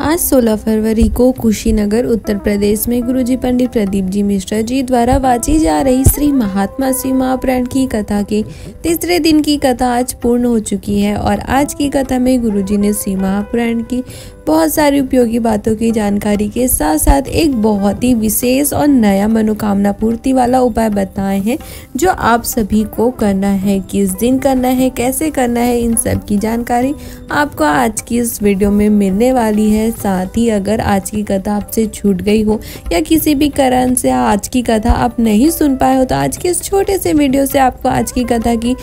आज 16 फरवरी को कुशीनगर उत्तर प्रदेश में गुरुजी पंडित प्रदीप जी मिश्रा जी द्वारा वाची जा रही श्री महात्मा शिव महापुराण की कथा के तीसरे दिन की कथा आज पूर्ण हो चुकी है। और आज की कथा में गुरुजी ने शिव महापुराण की बहुत सारी उपयोगी बातों की जानकारी के साथ साथ एक बहुत ही विशेष और नया मनोकामना पूर्ति वाला उपाय बताए हैं, जो आप सभी को करना है, किस दिन करना है, कैसे करना है, इन सब की जानकारी आपको आज की इस वीडियो में मिलने वाली है। साथ ही अगर आज की कथा आपसे छूट गई हो या किसी भी कारण से आज की कथा आप नहीं सुन पाए हो, तो आज के इस छोटे से वीडियो से आपको आज की कथा की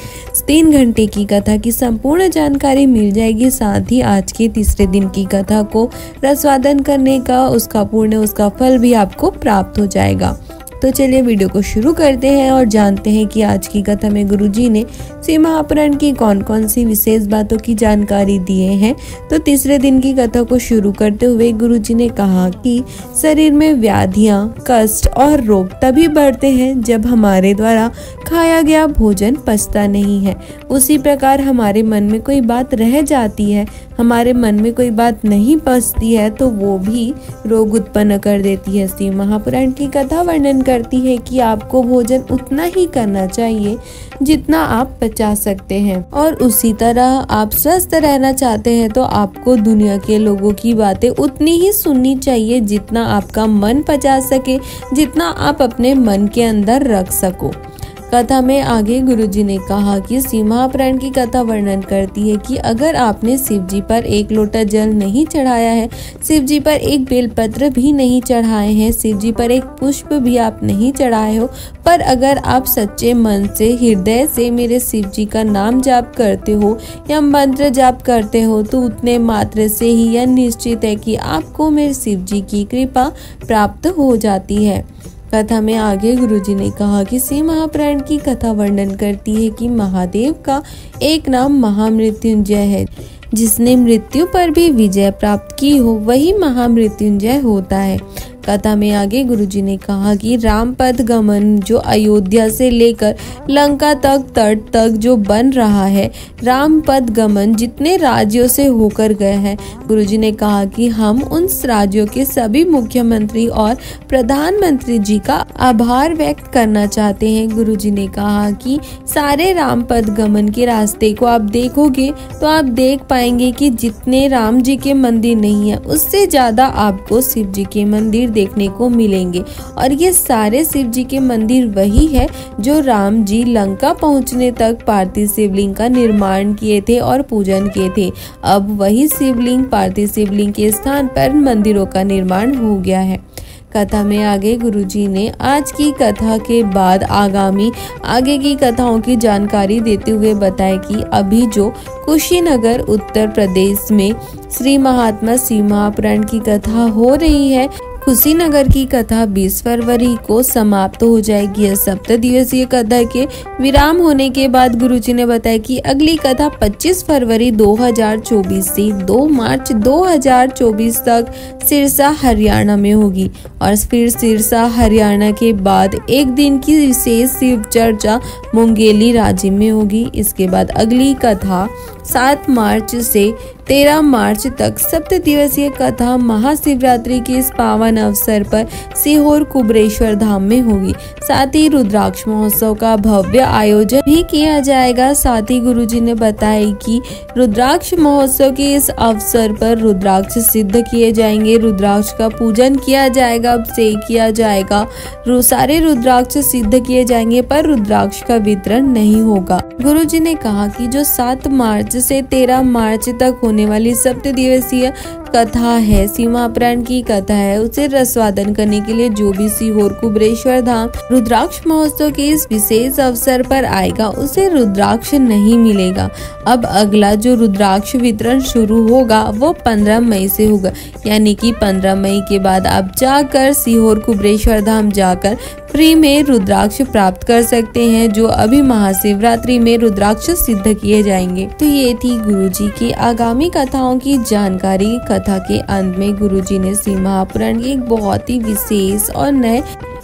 3 घंटे की कथा की संपूर्ण जानकारी मिल जाएगी। साथ ही आज के तीसरे दिन की कथा को रसवादन करने का उसका फल भी आपको प्राप्त हो जाएगा। तो चलिए वीडियो को शुरू करते हैं और जानते हैं कि आज की कथा में गुरुजी ने शिव महापुराण की कौन कौन सी विशेष बातों की जानकारी दिए हैं। तो तीसरे दिन की कथा को शुरू करते हुए गुरुजी ने कहा कि शरीर में व्याधियां, कष्ट और रोग तभी बढ़ते हैं जब हमारे द्वारा खाया गया भोजन पचता नहीं है। उसी प्रकार हमारे मन में कोई बात रह जाती है, हमारे मन में कोई बात नहीं पचती है, तो वो भी रोग उत्पन्न कर देती है। शिव महापुराण की कथा वर्णन करती है कि आपको भोजन उतना ही करना चाहिए जितना आप पचा सकते हैं, और उसी तरह आप स्वस्थ रहना चाहते हैं तो आपको दुनिया के लोगों की बातें उतनी ही सुननी चाहिए जितना आपका मन पचा सके, जितना आप अपने मन के अंदर रख सको। कथा में आगे गुरुजी ने कहा कि शिव महापुराण की कथा वर्णन करती है कि अगर आपने शिव जी पर एक लोटा जल नहीं चढ़ाया है, शिव जी पर एक बेलपत्र भी नहीं चढ़ाए हैं, शिव जी पर एक पुष्प भी आप नहीं चढ़ाए हो, पर अगर आप सच्चे मन से हृदय से मेरे शिव जी का नाम जाप करते हो या मंत्र जाप करते हो, तो उतने मात्र से ही यह निश्चित है कि आपको मेरे शिव जी की कृपा प्राप्त हो जाती है। कथा में आगे गुरुजी ने कहा कि शिव महापुराण की कथा वर्णन करती है कि महादेव का एक नाम महामृत्युंजय है। जिसने मृत्यु पर भी विजय प्राप्त की हो वही महामृत्युंजय होता है। कथा में आगे गुरुजी ने कहा कि रामपद गमन जो अयोध्या से लेकर लंका तक तट तक जो बन रहा है, रामपद गमन जितने राज्यों से होकर गए हैं, गुरुजी ने कहा कि हम उन राज्यों के सभी मुख्यमंत्री और प्रधानमंत्री जी का आभार व्यक्त करना चाहते हैं। गुरुजी ने कहा कि सारे रामपद गमन के रास्ते को आप देखोगे तो आप देख पाएंगे कि जितने राम जी के मंदिर नहीं है, उससे ज्यादा आपको शिव जी के मंदिर देखने को मिलेंगे। और ये सारे शिव जी के मंदिर वही है जो राम जी लंका पहुंचने तक पार्थिव शिवलिंग का निर्माण किए थे और पूजन किए थे। अब वही शिवलिंग पार्थिव शिवलिंग के स्थान पर मंदिरों का निर्माण हो गया है। कथा में आगे गुरुजी ने आज की कथा के बाद आगे की कथाओं की जानकारी देते हुए बताया कि अभी जो कुशीनगर उत्तर प्रदेश में श्री महात्मा शिव महापुराण की कथा हो रही है, कुशीनगर की कथा 20 फरवरी को समाप्त हो जाएगी। यह 7 दिवसीय कथा के विराम होने के बाद गुरुजी ने बताया कि अगली कथा 25 फरवरी 2024 से 2 मार्च 2024 तक सिरसा हरियाणा में होगी। और फिर सिरसा हरियाणा के बाद एक दिन की विशेष शिव चर्चा मुंगेली राज्य में होगी। इसके बाद अगली कथा 7 मार्च से 13 मार्च तक 7 दिवसीय कथा महाशिवरात्रि के इस पावन अवसर पर सीहोर कुबरेश्वर धाम में होगी। साथ ही रुद्राक्ष महोत्सव का भव्य आयोजन भी किया जाएगा। साथ ही गुरुजी ने बताया कि रुद्राक्ष महोत्सव के इस अवसर पर रुद्राक्ष सिद्ध किए जाएंगे, रुद्राक्ष का पूजन किया जाएगा, अभिषेक किया जाएगा, सारे रुद्राक्ष सिद्ध किए जाएंगे, पर रुद्राक्ष का वितरण नहीं होगा। गुरुजी ने कहा कि जो 7 मार्च से 13 मार्च तक होने वाली 7 दिवसीय कथा है, शिव महापुराण की कथा है, उसे रसवादन करने के लिए जो भी सीहोर कुबरेश्वर धाम रुद्राक्ष महोत्सव के इस विशेष अवसर पर आएगा, उसे रुद्राक्ष नहीं मिलेगा। अब अगला जो रुद्राक्ष वितरण शुरू होगा वो 15 मई से होगा, यानी कि 15 मई के बाद आप जाकर सीहोर कुबरेश्वर धाम जाकर फ्री में रुद्राक्ष प्राप्त कर सकते हैं, जो अभी महाशिवरात्रि में रुद्राक्ष सिद्ध किए जाएंगे। तो ये थी गुरुजी की आगामी कथाओं की जानकारी। कथा के अंत में गुरुजी ने शिव महापुराण की एक बहुत ही विशेष और नए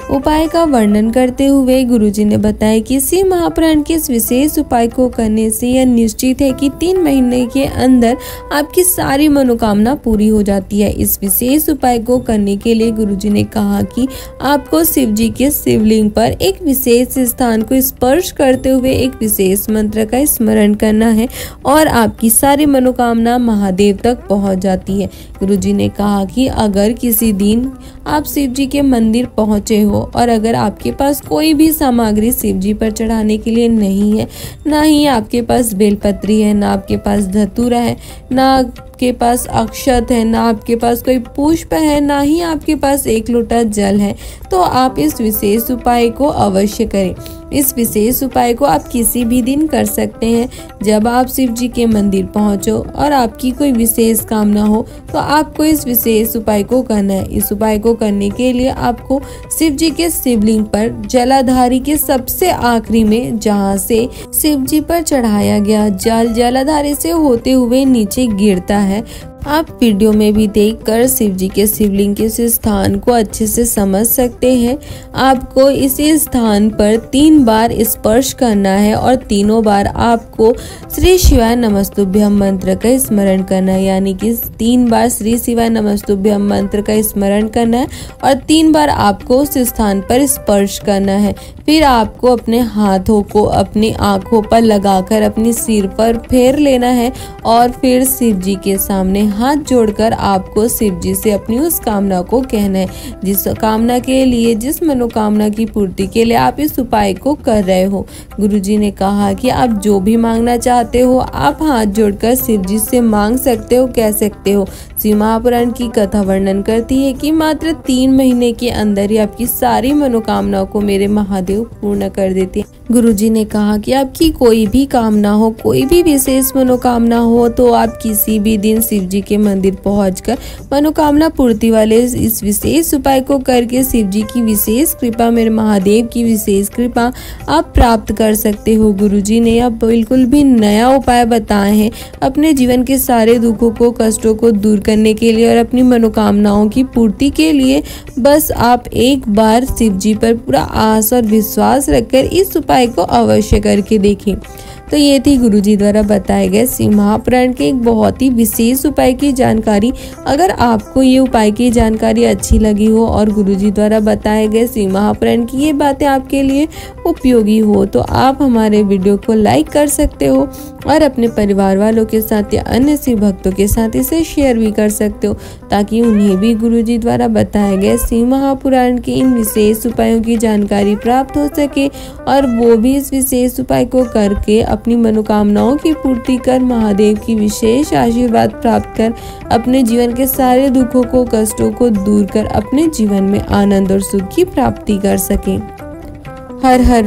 उपाय का वर्णन करते हुए गुरुजी ने बताया कि शिव महापुराण के इस विशेष उपाय को करने से यह निश्चित है कि 3 महीने के अंदर आपकी सारी मनोकामना पूरी हो जाती है। इस विशेष उपाय को करने के लिए गुरुजी ने कहा कि आपको शिव जी के शिवलिंग पर एक विशेष स्थान को स्पर्श करते हुए एक विशेष मंत्र का स्मरण करना है और आपकी सारी मनोकामना महादेव तक पहुंच जाती है। गुरुजी ने कहा कि अगर किसी दिन आप शिव जी के मंदिर पहुंचे हो और अगर आपके पास कोई भी सामग्री शिव जी पर चढ़ाने के लिए नहीं है, ना ही आपके पास बेलपत्री है, ना आपके पास धतूरा है, ना आपके पास अक्षत है, ना आपके पास कोई पुष्प है, ना ही आपके पास 1 लोटा जल है, तो आप इस विशेष उपाय को अवश्य करें। इस विशेष उपाय को आप किसी भी दिन कर सकते हैं। जब आप शिव जी के मंदिर पहुंचो और आपकी कोई विशेष कामना हो तो आपको इस विशेष उपाय को करना है। इस उपाय को करने के लिए आपको शिव जी के शिवलिंग पर जलाधारी के सबसे आखिरी में, जहां से शिव जी पर चढ़ाया गया जल जलाधारी से होते हुए नीचे गिरता है, आप वीडियो में भी देखकर शिव जी के शिवलिंग के इस स्थान को अच्छे से समझ सकते हैं। आपको इसी स्थान पर 3 बार स्पर्श करना है और तीनों बार आपको श्री शिवाय नमस्तुभ्यम मंत्र का स्मरण करना है, यानी कि 3 बार श्री शिवाय नमस्तुभ्यम मंत्र का स्मरण करना है और 3 बार आपको उस स्थान पर स्पर्श करना है। फिर आपको अपने हाथों को अपनी आंखों पर लगाकर अपनी सिर पर फेर लेना है और फिर शिव जी के सामने हाथ जोड़कर आपको शिव जी से अपनी उस कामना को कहना है, जिस कामना के लिए, जिस मनोकामना की पूर्ति के लिए आप इस उपाय को कर रहे हो। गुरुजी ने कहा कि आप जो भी मांगना चाहते हो आप हाथ जोड़कर शिव जी से मांग सकते हो, कह सकते हो। शिव महापुराण की कथा वर्णन करती है कि मात्र 3 महीने के अंदर ही आपकी सारी मनोकामनाओं को मेरे महादेव पूर्ण कर देते हैं। गुरुजी ने कहा कि आपकी कोई भी कामना हो, कोई भी विशेष मनोकामना हो, तो आप किसी भी दिन शिव जी के मंदिर पहुंचकर मनोकामना पूर्ति वाले इस विशेष उपाय को करके शिव जी की विशेष कृपा, मेरे महादेव की विशेष कृपा आप प्राप्त कर सकते हो। गुरुजी ने अब बिल्कुल भी नया उपाय बताए हैं अपने जीवन के सारे दुखों को, कष्टों को दूर करने के लिए और अपनी मनोकामनाओं की पूर्ति के लिए। बस आप एक बार शिव जी पर पूरा आस और विश्वास रखकर इस उपाय को अवश्य करके देखें। तो ये थी गुरुजी द्वारा बताए गए शिव महापुराण के एक बहुत ही विशेष उपाय की जानकारी। अगर आपको ये उपाय की जानकारी अच्छी लगी हो और गुरुजी द्वारा बताए गए शिव महापुराण की ये बातें आपके लिए उपयोगी हो तो आप हमारे वीडियो को लाइक कर सकते हो और अपने परिवार वालों के साथ या अन्य शिव भक्तों के साथ इसे शेयर भी कर सकते हो, ताकि उन्हें भी गुरुजी द्वारा बताए गए शिव महापुराण के इन विशेष उपायों की जानकारी प्राप्त हो सके और वो भी इस विशेष उपाय को करके अपनी मनोकामनाओं की पूर्ति कर महादेव की विशेष आशीर्वाद प्राप्त कर अपने जीवन के सारे दुखों को, कष्टों को दूर कर अपने जीवन में आनंद और सुख की प्राप्ति कर सकें। हर हर